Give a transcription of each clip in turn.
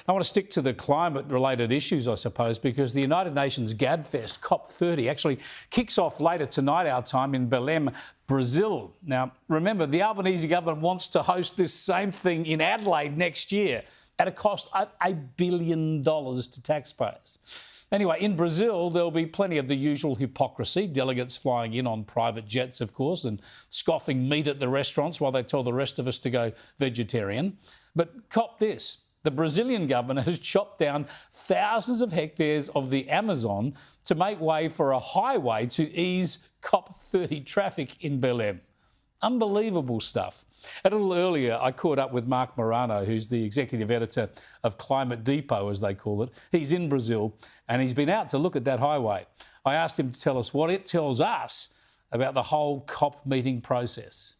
I want to stick to the climate-related issues, I suppose, because the United Nations Gabfest COP30 actually kicks off later tonight, our time, in Belém, Brazil. Now, remember, the Albanese government wants to host this same thing in Adelaide next year at a cost of $1 billion to taxpayers. Anyway, in Brazil, there'll be plenty of the usual hypocrisy, delegates flying in on private jets, of course, and scoffing meat at the restaurants while they tell the rest of us to go vegetarian. But cop this, the Brazilian government has chopped down thousands of hectares of the Amazon to make way for a highway to ease COP30 traffic in Belém. Unbelievable stuff. A little earlier, I caught up with Mark Morano, who's the executive editor of Climate Depot, as they call it. He's in Brazil and he's been out to look at that highway. I asked him to tell us what it tells us about the whole COP meeting process.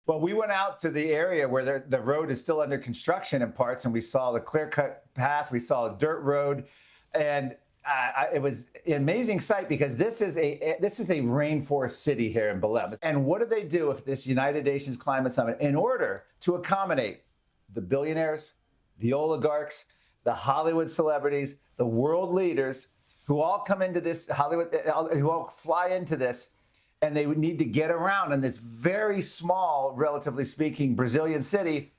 Well, we went out to the area where the road is still under construction in parts, and we saw the clear-cut path, we saw a dirt road, and it was an amazing sight because this is a rainforest city here in Belém. And what do they do with this United Nations Climate Summit in order to accommodate the billionaires, the oligarchs, the Hollywood celebrities, the world leaders who all come into this who all fly into this, and they would need to get around in this very small, relatively speaking, Brazilian city.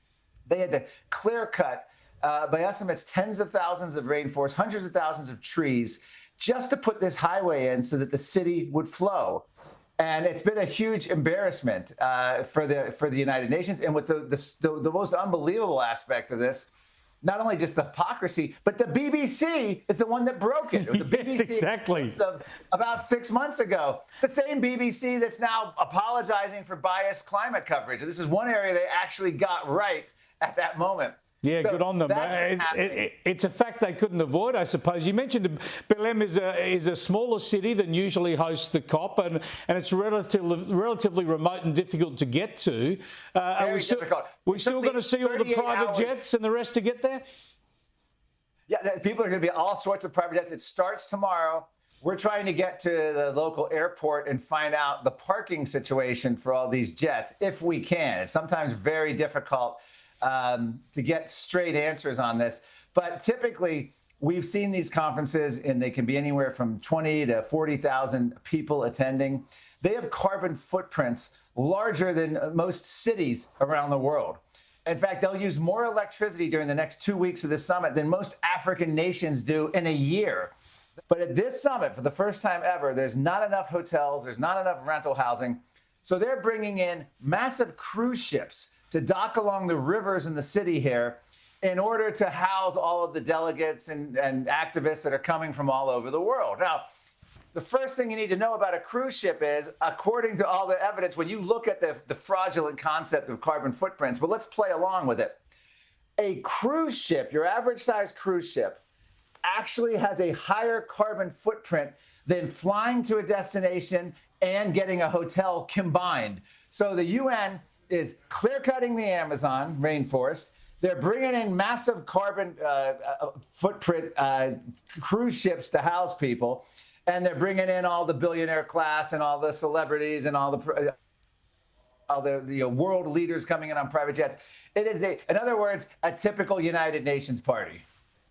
They had to clear cut, by estimates, tens of thousands of rainforests, hundreds of thousands of trees, just to put this highway in so that the city would flow. And it's been a huge embarrassment for the United Nations. And what the most unbelievable aspect of this, not only just the hypocrisy, but the BBC is the one that broke it. It was the BBC yes, exactly. Of about 6 months ago. The same BBC that's now apologizing for biased climate coverage. And this is one area they actually got right at that moment. Yeah, so good on them. It's a fact they couldn't avoid, I suppose. You mentioned Belém is a smaller city than usually hosts the COP, and it's relatively remote and difficult to get to. Are we still going to see all the private jets and the rest to get there? Yeah, people are going to be all sorts of private jets. It starts tomorrow. We're trying to get to the local airport and find out the parking situation for all these jets, if we can. It's sometimes very difficult to get straight answers on this. But typically, we've seen these conferences, and they can be anywhere from 20 to 40,000 people attending. They have carbon footprints larger than most cities around the world. In fact, they'll use more electricity during the next 2 weeks of the summit than most African nations do in a year. But at this summit, for the first time ever, there's not enough hotels, there's not enough rental housing. So they're bringing in massive cruise ships to dock along the rivers in the city here in order to house all of the delegates and activists that are coming from all over the world. Now, the first thing you need to know about a cruise ship is, according to all the evidence, when you look at the fraudulent concept of carbon footprints, but let's play along with it. A cruise ship, your average size cruise ship, actually has a higher carbon footprint than flying to a destination and getting a hotel combined. So the UN is clear-cutting the Amazon rainforest. They're bringing in massive carbon footprint cruise ships to house people, and they're bringing in all the billionaire class and all the celebrities and all the world leaders coming in on private jets. It is, in other words, a typical United Nations party.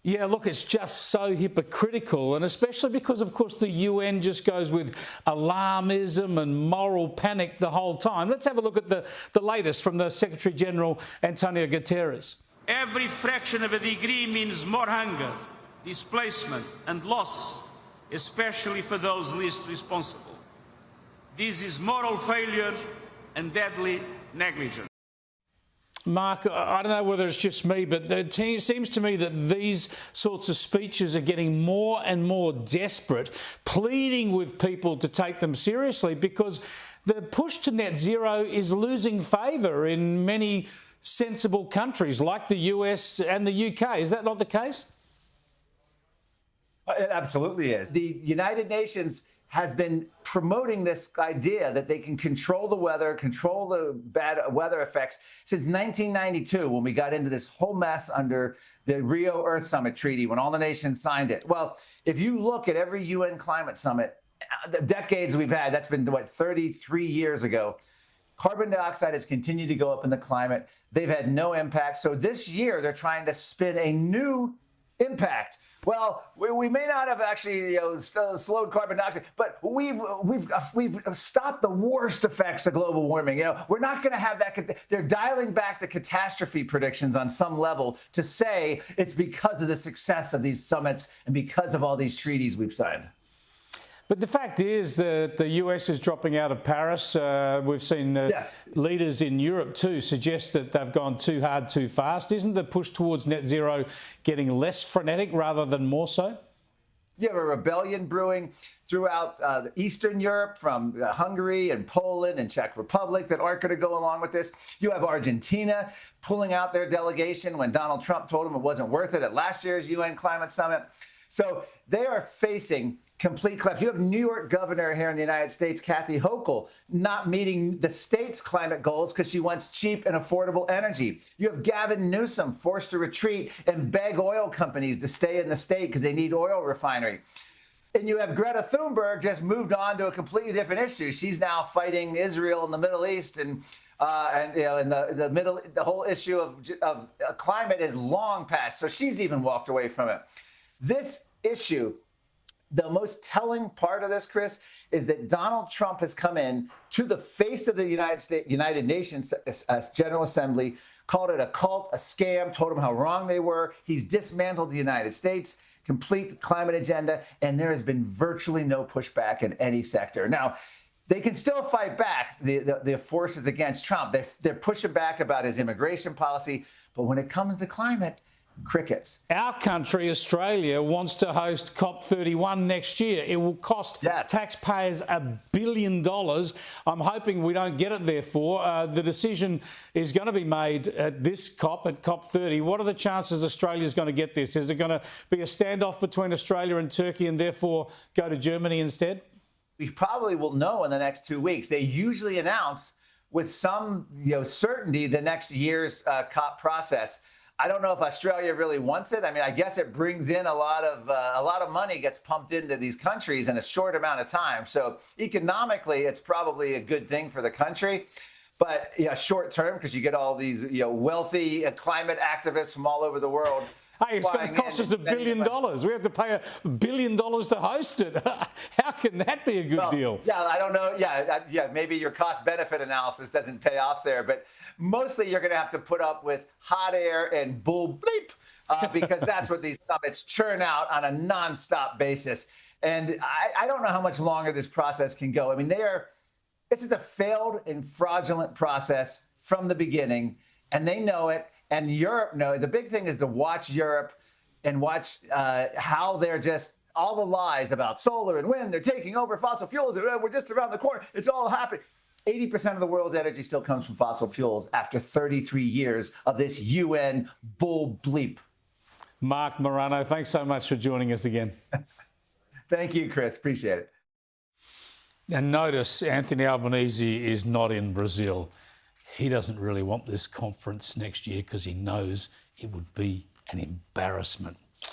Yeah, look, it's just so hypocritical, and especially because, of course, the UN just goes with alarmism and moral panic the whole time. Let's have a look at the latest from the Secretary-General, Antonio Guterres. Every fraction of a degree means more hunger, displacement and loss, especially for those least responsible. This is moral failure and deadly negligence. Mark, I don't know whether it's just me, but it seems to me that these sorts of speeches are getting more and more desperate, pleading with people to take them seriously, because the push to net zero is losing favour in many sensible countries like the US and the UK. Is that not the case? It absolutely is. The United Nations has been promoting this idea that they can control the weather, control the bad weather effects since 1992, when we got into this whole mess under the Rio Earth Summit Treaty, when all the nations signed it. Well, if you look at every UN climate summit, the decades we've had, that's been, 33 years ago, Carbon dioxide has continued to go up in the climate. They've had no impact. So this year, they're trying to spin a new impact. Well, we may not have actually slowed carbon dioxide, but we've stopped the worst effects of global warming. We're not going to have that. They're dialing back the catastrophe predictions on some level to say it's because of the success of these summits and because of all these treaties we've signed. But the fact is that the US is dropping out of Paris. We've seen leaders in Europe too suggest that they've gone too hard, too fast. Isn't the push towards net zero getting less frenetic rather than more so? You have a rebellion brewing throughout Eastern Europe, from Hungary and Poland and Czech Republic, that aren't going to go along with this. You have Argentina pulling out their delegation when Donald Trump told them it wasn't worth it at last year's UN climate summit. So they are facing complete collapse. You have New York governor here in the United States, Kathy Hochul, not meeting the state's climate goals because she wants cheap and affordable energy. You have Gavin Newsom forced to retreat and beg oil companies to stay in the state because they need oil refinery. And you have Greta Thunberg just moved on to a completely different issue. She's now fighting Israel in the Middle East, and the whole issue of climate is long past. So she's even walked away from it. This issue, the most telling part of this, Chris, is that Donald Trump has come in to the face of the United Nations General Assembly, called it a cult, a scam, told them how wrong they were. He's dismantled the United States, complete climate agenda, and there has been virtually no pushback in any sector. Now, they can still fight back, the forces against Trump. They're pushing back about his immigration policy, but when it comes to climate, crickets. Our country, Australia, wants to host COP31 next year. It will cost taxpayers $1 billion. I'm hoping we don't get it, therefore. The decision is going to be made at this COP, at COP30. What are the chances Australia's going to get this? Is it going to be a standoff between Australia and Turkey and therefore go to Germany instead? We probably will know in the next 2 weeks. They usually announce with some certainty the next year's COP process. I don't know if Australia really wants it. I mean, I guess it brings in a lot of money gets pumped into these countries in a short amount of time. So economically, it's probably a good thing for the country. But short term, because you get all these wealthy climate activists from all over the world. Hey, it's going to cost us $1 billion. We have to pay $1 billion to host it. How can that be a good deal? Yeah, I don't know. Yeah, maybe your cost-benefit analysis doesn't pay off there, but mostly you're going to have to put up with hot air and bull bleep because that's what these summits churn out on a nonstop basis. And I don't know how much longer this process can go. I mean, this is a failed and fraudulent process from the beginning, and they know it. And Europe knows. The big thing is to watch Europe and watch how they're just all the lies about solar and wind. They're taking over fossil fuels. We're just around the corner. It's all happening. 80% of the world's energy still comes from fossil fuels after 33 years of this UN bull bleep. Mark Morano, thanks so much for joining us again. Thank you, Chris. Appreciate it. And notice Anthony Albanese is not in Brazil. He doesn't really want this conference next year because he knows it would be an embarrassment.